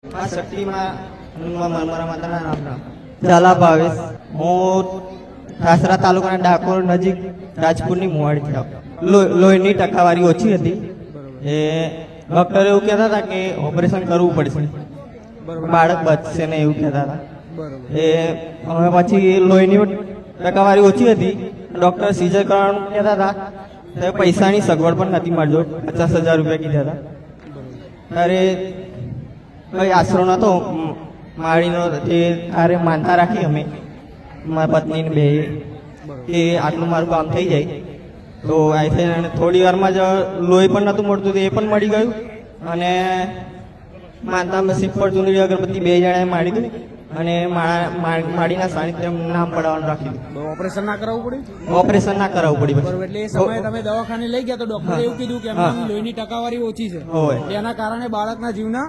આ શક્તિમાં મારા માતાના નામના ઝાલા ભાવેશ, હું ઠાસરા તાલુકાના ડાકોર નજીક રાજપુરની મુવાડીથી આવું. લોહીની ટકાવારી ઓછી હતી. એ ડોક્ટર એવું કહેતા હતા કે ઓપરેશન કરવું પડશે, બાળક બચશે ને એવું કહેતા હતા. એ હવે પછી લોહીની ટકાવારી ઓછી હતી, ડોક્ટર સીઝર કરવાનું કહેતા હતા. તો પૈસાની સગવડ પણ નથી મળજો, 50,000 રૂપિયા કીધા હતા. ત્યારે કઈ આશરો નતો માળીનો, તે આરે માનતા રાખી અમે મારા પત્નીને બે કે આટલું મારું કામ થઈ જાય. તો અને થોડી વારમાં જ લોહી પણ નહોતું મળતું, એ પણ મળી ગયું. અને માનતા નસીબ પર ચૂંદડી અગરબત્તી બે જણાએ મારી દીધી અને માળીના સાનિધ્યમાં નામ પડાવવાનું રાખી દીધું. ઓપરેશન ના કરાવવું પડ્યું? ઓપરેશન ના કરાવવું પડ્યું. બરોબર. એટલે એ સમયે તમે દવાખાને લઈ ગયા તો ડોક્ટરે એવું કીધું કે એમની લોહીની ટકાવારી ઓછી છે, એના કારણે બાળકના જીવના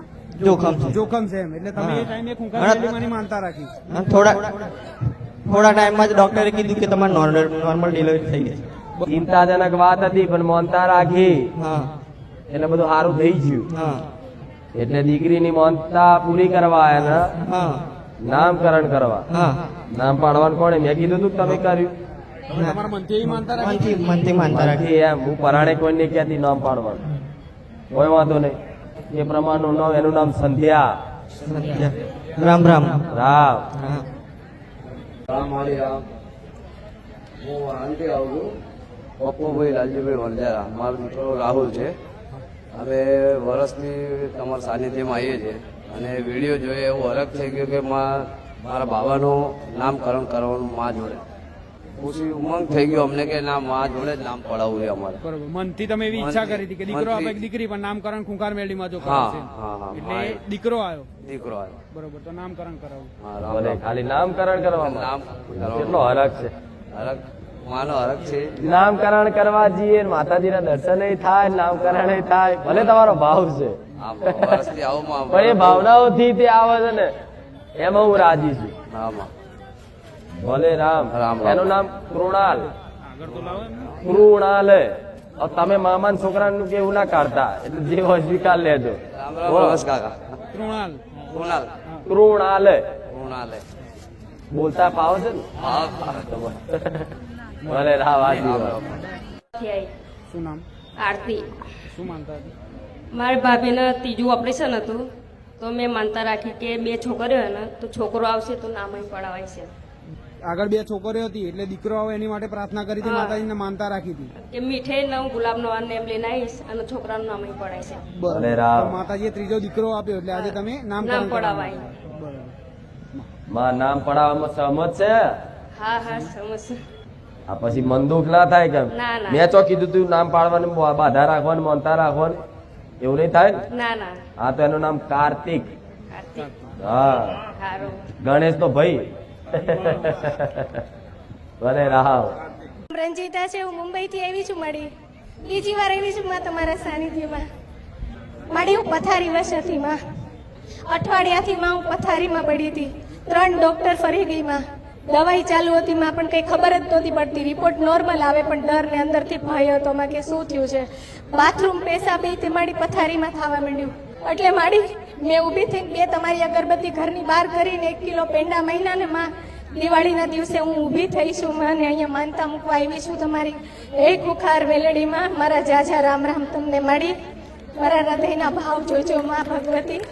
જોખમ છે એમ. એટલે તમે એ ટાઈમે ખૂંખાર મેળવીમાંની માનતા રાખી. થોડા ટાઈમમાં જ ડોક્ટરે કીધું કે તમારે નોર્મલ ડિલિવરી થઈ ગઈ. ચિંતાજનક વાત હતી પણ માનતા રાખી એટલે બધું સારું થઈ ગયું. એટલે દીકરીની માનતા પૂરી કરવા આવ્યા, નામકરણ કરવા. નામ પાડવાનું કોણે? મેં કીધું તું તમે કર્યું? તમારા મનથી માનતા મનથી માનતા રાખી. એમ હું પરાણે કોઈને ક્યાંથી નામ પાડવાનું, કોઈ વાંધો નહીં. એ પ્રમાણનું નામ, એનું નામ સંધ્યા. રામ રામ રામ. હું આનંદથી આવું છું. પપ્પુભાઈ લાલજીભાઈ વંજારા, મારો દીકરો રાહુલ છે. હવે વર્ષથી તમારા સાનિધ્યમાં આવીએ છીએ અને વિડીયો જોઈએ એવું અલગ થઈ ગયું કે મારા બાબાનું નામકરણ કરવાનું મા જોડે. ખુશી ઉમંગ થઈ ગયો અમને કે ના મા જોડે જ નામ પડાવવું છે અમારે. બરોબર. મનથી તમે એવી ઈચ્છા કરી હતી કે દીકરો આપે દીકરી, પણ નામકરણ ખૂંખાર મેળવીમાં જો કરાવશે. એટલે દીકરો આવ્યો. દીકરો આવ્યો. બરોબર. તો નામકરણ કરાવું. ભલે ખાલી નામકરણ કરવાનું. નામ કેટલો હરખ છે. હરખ માનો હરખ છે. નામકરણ કરવા જઈએ, માતાજીના દર્શન થાય, નામકરણ થાય. ભલે તમારો ભાવ છે, વર્ષથી આવું પણ એ ભાવનાઓથી તે આવે છે ને, એમાં હું રાજી છું. ભલે રામ. એનું નામ કૃણાલ. કૃણાલ. તમે મામા છોકરાનું કે એવું ના કાઢતા, એટલે જે હોય સ્વીકાર લેજો. કાકા કૃણાલ. કૃણાલ. કૃણાલ. કૃણાલ બોલતા પાવ છે ને? ભલે રામ. શું નામ? આરતી. શું માનતા હતી? મારી ભાભીને ત્રીજું ઓપરેશન હતું, તો મેં માનતા રાખી કે 2 છોકરીઓ ને તો છોકરો આવશે તો નામ પડાવાય છે. આગળ 2 છોકરીઓ હતી એટલે દીકરો આવે એની માટે પ્રાર્થના કરી હતી, માતાજીને માનતા રાખી હતી કે મીઠાઈ ને હું ગુલાબનો નેમ લઈને આવીશ અને છોકરાનું નામ પડાય છે. ભલે રામ. માતાજીએ ત્રીજો દીકરો આપ્યો એટલે આજે તમે નામ પડાવાય. માં નામ પડાવવામાં સહમત છે? હા હા સમજ. આ પછી મન દુઃખ ના થાય કેમ? ના ના મેં ચો કીધું તું નામ પાડવાનું, બાધા રાખવાનું, માનતા રાખવાનું, એવું નહીં થાય? ના ના. હા, તો એનું નામ કાર્તિક. કાર્તિક. હા. સારું. ગણેશ તો ભાઈ. ભલે રાવ. રંજીતા છે, હું મુંબઈથી આવી છું. મળી બીજી વાર આવી છું માં તમારા સાનિધ્યમાં. મળી હું પથારી વશ હતી માં, અઠવાડિયાથી માં હું પથારીમાં પડી હતી. 3 ડોક્ટર ફરી ગઈ માં, દવાઈ ચાલુ હતી માં, પણ કઈ ખબર જ નહોતી પડતી. રિપોર્ટ નોર્મલ આવે પણ ડર ને અંદરથી ભય હતો માં કે શું થયું છે. બાથરૂમ પેશાબ તે મારી પથારીમાં થવા માંડ્યું. એટલે મારી મેં ઊભી થઈને 2 તમારી અગરબત્તી ઘરની બહાર કરીને 1 કિલો પેંડા મહિનાને માં દિવાળીના દિવસે હું ઊભી થઈ છું માં, અને અહીંયા માનતા મૂકવા આવી છું તમારી. એ ખુખાર વેલડીમાં મારા જાજા રામ રામ તમને મળી. મારા હૃદયના ભાવ જોજો માં ભગવતી.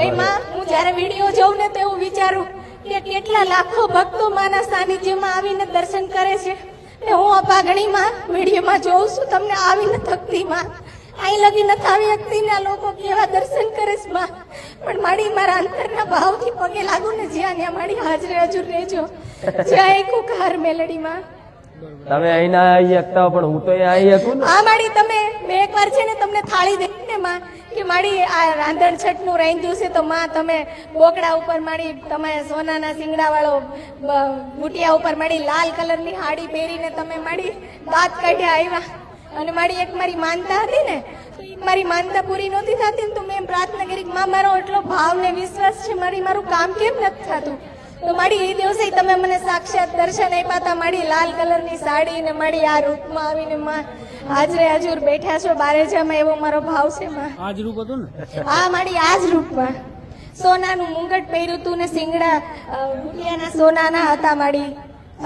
એ માં, હું જયારે વિડીયો જોઉં ને તો એવું વિચારું કે કેટલા લાખો ભક્તો માના સાનિધ્યમાં આવીને દર્શન કરે છે. ને હું અપાગણીમાં વિડીયોમાં જોઉં છું, તમને આવીને થકતી માં, અહીં લગી નથી આવી શકતી ને આ લોકો કેવા દર્શન કરે છે માં. પણ મારી મારા અંતરના ભાવથી પગે લાગુ ને જ્યાં ત્યાં મારી હાજરે હજુર રહેજો. જય કુખાર મેલડીમાં. તમે અહીં ના આવી શકતા હો, પણ હું તો અહીં આવી શકું ને. આ મારી તમે મેં એકવાર છે ને તમને થાળી દઈ ને માં કે મારી આ રાંધણ છઠ નું રાંધ્યું છે, તો માં તમે બોકડા ઉપર મારી તમે સોનાના સિંગડા વાળો બુટિયા ઉપર મારી લાલ કલરની સાડી પહેરીને તમે મારી દાંત કાઢ્યા આવ્યા. અને મારી એક મારી માનતા હતી ને, મારી માનતા પૂરી નહોતી થતી ને, તો મેં પ્રાર્થના કરી માં મારો એટલો ભાવ ને વિશ્વાસ છે, મારું કામ કેમ નથી થતું. તો મારી એ દિવસે તમે મને સાક્ષાત દર્શન આપ્યા હતા. મારી લાલ કલરની સાડી ને મારી આ રૂપમાં આવીને માં હાજરે હજુર બેઠા છો બારેજામાં, એવો મારો ભાવ છે માં. આજ રૂપ હતું ને? હા, મારી આજ રૂપમાં સોનાનું મુંગટ પહેર્યું હતું ને સિંગડા બુટિયાના સોનાના હતા માડી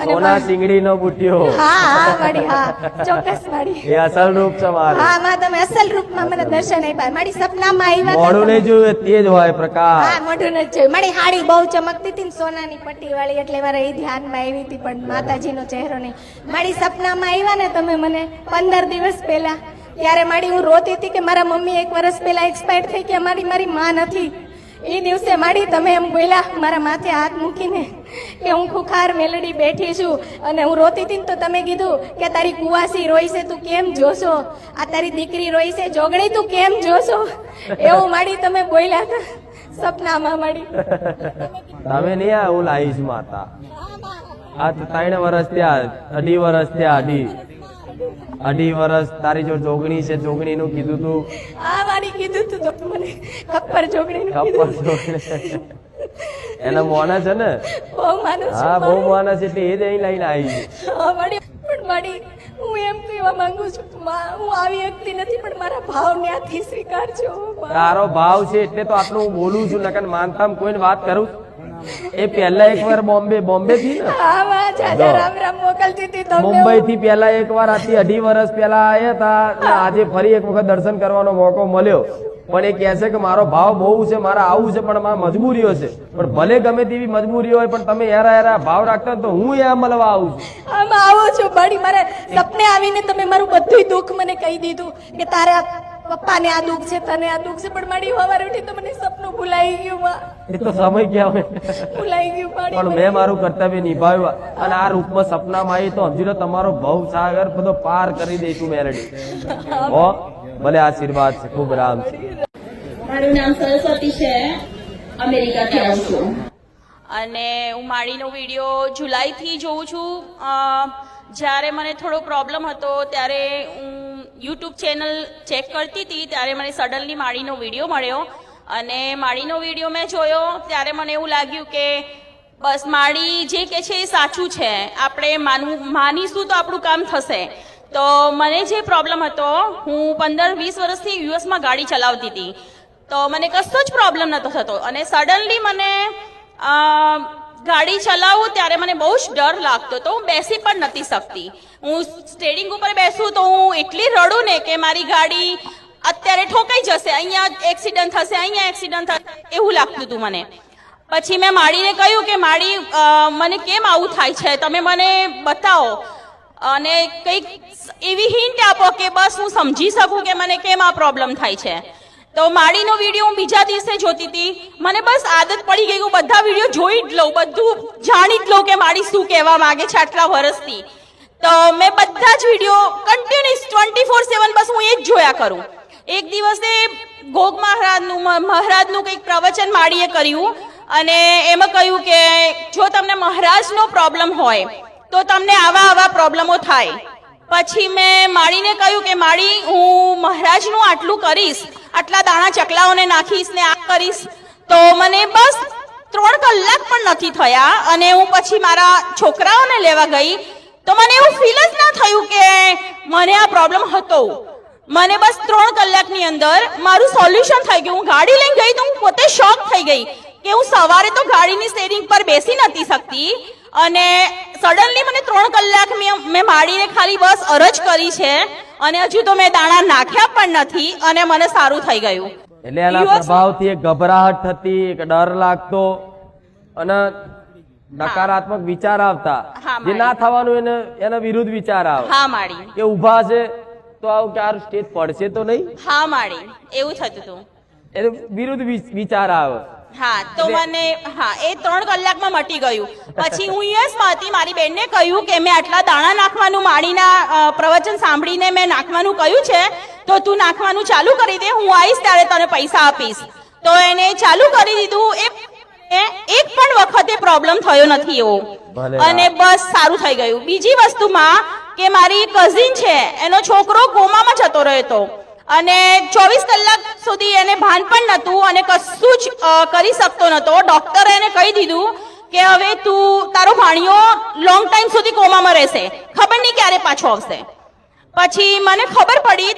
અને સોના સિંગડી નો બુટ્યો હા હા માડી હા ચોક્કસ માડી એ અસલ રૂપ છે મારું હા માં તમે અસલ રૂપમાં મને દર્શન આપ્યા મારી સપનામાં આવ્યા હતા મોડું નહીં જોયું તે જ હોય પ્રકાશ હા મોઢું નથી જોયું મારી હાડી બહુ ચમકતી હતી ને સોનાની પટ્ટી વાળી એટલે મારે એ ધ્યાનમાં આવી હતી પણ માતાજીનો ચહેરો નહીં મારી સપનામાં આવ્યા ને તમે મને 15 દિવસ પહેલા ત્યારે મારી હું રોતી હતી કે મારા મમ્મી 1 વર્ષ પહેલા એક્સપાયર થઈ ગયા મારી માં નથી એ દિવસે માડી તમે એમ બોલ્યા મારા માથે હાથ મૂકીને કે હું ખુખાર મેલડી બેઠી છું અને હું રોતી હતી ને તો તમે કીધું કે તારી કુવાસી રોઈ છે તું કેમ જોશો આ તારી દીકરી રોઈ છે જોગણી તું કેમ જોશો એવું માડી તમે બોલ્યા હતા સપનામાં માડી તમે નહીં આ હું લાવીશ માતા આ તો 3 વર્ષ થયા 2.5 વર્ષ થયા 2.5 વર્ષ તારી જો જોગણી છે જોગણી નું કીધું તું આ માડી કીધું તું તો મને ખપ્પર જોગણી નું ખબર કીધું જોગણી એના મોના છે ને બહુ માનું છું હા બહુ મોના છે એટલે એ જ અહીં લઈને આવી હા માડી પણ માડી હું એમ કહેવા માંગુ છું કે માં, હું આવી વ્યક્તિ નથી પણ મારા ભાવ ન્યાથી સ્વીકારજો માં. તારો ભાવ છે એટલે તો આટલું હું બોલું છું નકર માનતામ કોઈને વાત કરું એ પહેલા એકવાર બોમ્બે થી ને હા માં જાજા રામ રામ મોકલતી હતી તમને મુંબઈ થી પહેલા એકવાર આથી 2.5 વર્ષ પહેલા આવ્યા હતા અને આજે ફરી એક વખત દર્શન કરવાનો મોકો મળ્યો પણ એ કહે છે કે મારો ભાવ બહુ છે મારા આવું છે પણ મારા મજબૂરીઓ છે પણ ભલે ગમે તેવી મજબૂરી હોય પણ તમે હેરા ભાવ રાખતા તો હું એ મળવા આવું છું આમાં આવો છો બાડી મારે સપને આવીને તમે મારું બધું દુઃખ મને કહી દીધું કે તારા પપ્પાને આ દુઃખ છે તને આ દુઃખ છે પણ મારી સવારે ઉઠી તો મને સપનું ભૂલાઈ ગયું માં એ તો સમય ક્યાં હોય ભૂલાઈ ગયું બાડી પણ મેં મારું કર્તવ્ય નિભાવ્યું અને આ રૂપમાં સપનામાં આવી તો હજુ તમારો ભવ સાગર બધો પાર કરી દઈશું મેલડી હો ભલે આશીર્વાદ છે ખૂબ રામ છે મારું નામ સરસ્વતી છે અમેરિકાથી આવું છું અને હું માળીનો વિડીયો જુલાઈથી જોઉં છું જ્યારે મને થોડો પ્રોબ્લેમ હતો ત્યારે હું યુટ્યુબ ચેનલ ચેક કરતી હતી ત્યારે મને સડનલી માળીનો વિડીયો મળ્યો અને માળીનો વિડીયો મેં જોયો ત્યારે મને એવું લાગ્યું કે બસ માળી જે કે છે એ સાચું છે આપણે માનીશું તો આપણું કામ થશે તો મને જે પ્રોબ્લેમ હતો હું 15-20 વર્ષથી યુએસમાં ગાડી ચલાવતી હતી તો મને કશો જ પ્રોબ્લેમ નહોતો થતો અને સડનલી મને ગાડી ચલાવું ત્યારે મને બહુ જ ડર લાગતો તો હું બેસી પણ નથી શકતી હું સ્ટેરિંગ ઉપર બેસું તો હું એટલી રડું ને કે મારી ગાડી અત્યારે ઠોકાઈ જશે અહીંયા એક્સિડન્ટ થશે અહીંયા એક્સિડન્ટ થશે એવું લાગતું હતું મને પછી મેં માળીને કહ્યું કે માળી મને કેમ આવું થાય છે તમે મને બતાવો અને કંઈક એવી હિન્ટ આપો કે બસ હું સમજી શકું કે મને કેમ આ પ્રોબ્લેમ થાય છે તો માળીનો વિડીયો હું બીજા દિવસે જોતી હતી મને બસ આદત પડી ગઈ હું બધા વિડીયો જોઈ જ લઉં બધું જાણી જ લઉં કે માળી શું કહેવા માંગે છે આટલા વર્ષથી તો મેં બધા જ વિડીયો કન્ટિન્યુઅસ 24/7 બસ હું એ જ જોયા કરું એક દિવસે ગોગ મહારાજનું કંઈક પ્રવચન માળીએ કર્યું અને એમાં કહ્યું કે જો તમને મહારાજનો પ્રોબ્લેમ હોય તો તમને આવા પ્રોબ્લેમો થાય પછી મેં માળીને કહ્યું કે માળી હું મહારાજનું આટલું કરીશ આટલા દાણા ચકલાઓને નાખીશ ને આ કરીશ તો મને બસ 3 કલાક પણ નથી થયા અને હું પછી મારા છોકરાઓને લેવા ગઈ તો મને એવું ફીલ જ ના થયું કે મને આ પ્રોબ્લેમ હતો મને બસ 3 કલાકની અંદર મારું સોલ્યુશન થઈ ગયું હું ગાડી લઈને ગઈ તો હું પોતે શોક થઈ ગઈ કે હું સવારે તો ગાડીની સ્ટેરિંગ પર બેસી નથી શકતી અને સડનલી મને 3 કલાક મેં માળીને ખાલી બસ અરજ કરી છે અને હજુ તો મેં દાણા નાખ્યા પણ નથી અને મને સારું થઈ ગયું એટલે એના પ્રભાવથી એક ગભરાહટ થતી એક ડર લાગતો અને નકારાત્મક વિચાર આવતા જે ના થવાનું એના વિરુદ્ધ વિચાર આવે હા માળી કે ઊભા છે તો આવું કે આ સ્ટેજ પડશે તો નહીં હા માળી એવું થતું હતું એને વિરુદ્ધ વિચાર આવે હા તો મને હા એ 3 કલાકમાં મટી ગયું પછી હું યુએસમાં હતી મારી બેનને કહ્યું કે મેં આટલા દાણા નાખવાનું માળીના પ્રવચન સાંભળીને મેં નાખવાનું કહ્યું છે તો તું નાખવાનું ચાલુ કરી દે હું આવીશ ત્યારે તને પૈસા આપીશ તો એને ચાલુ કરી દીધું એક પણ વખતે પ્રોબ્લેમ થયો નથી એવો અને બસ સારું થઈ ગયું બીજી વસ્તુમાં કે મારી કઝિન છે એનો છોકરો કોમામાં જતો રહ્યો હતો અને 24 કલાક સુધી એને ભાન પણ નહોતું અને કશું જ કરી શકતો નહોતો ડોક્ટરે એને કહી દીધું કે હવે તું તારો ભાણિયો લોંગ ટાઈમ સુધી કોમામાં રહેશે ખબર નહીં ક્યારે પાછો આવશે પછી મને ખબર પડી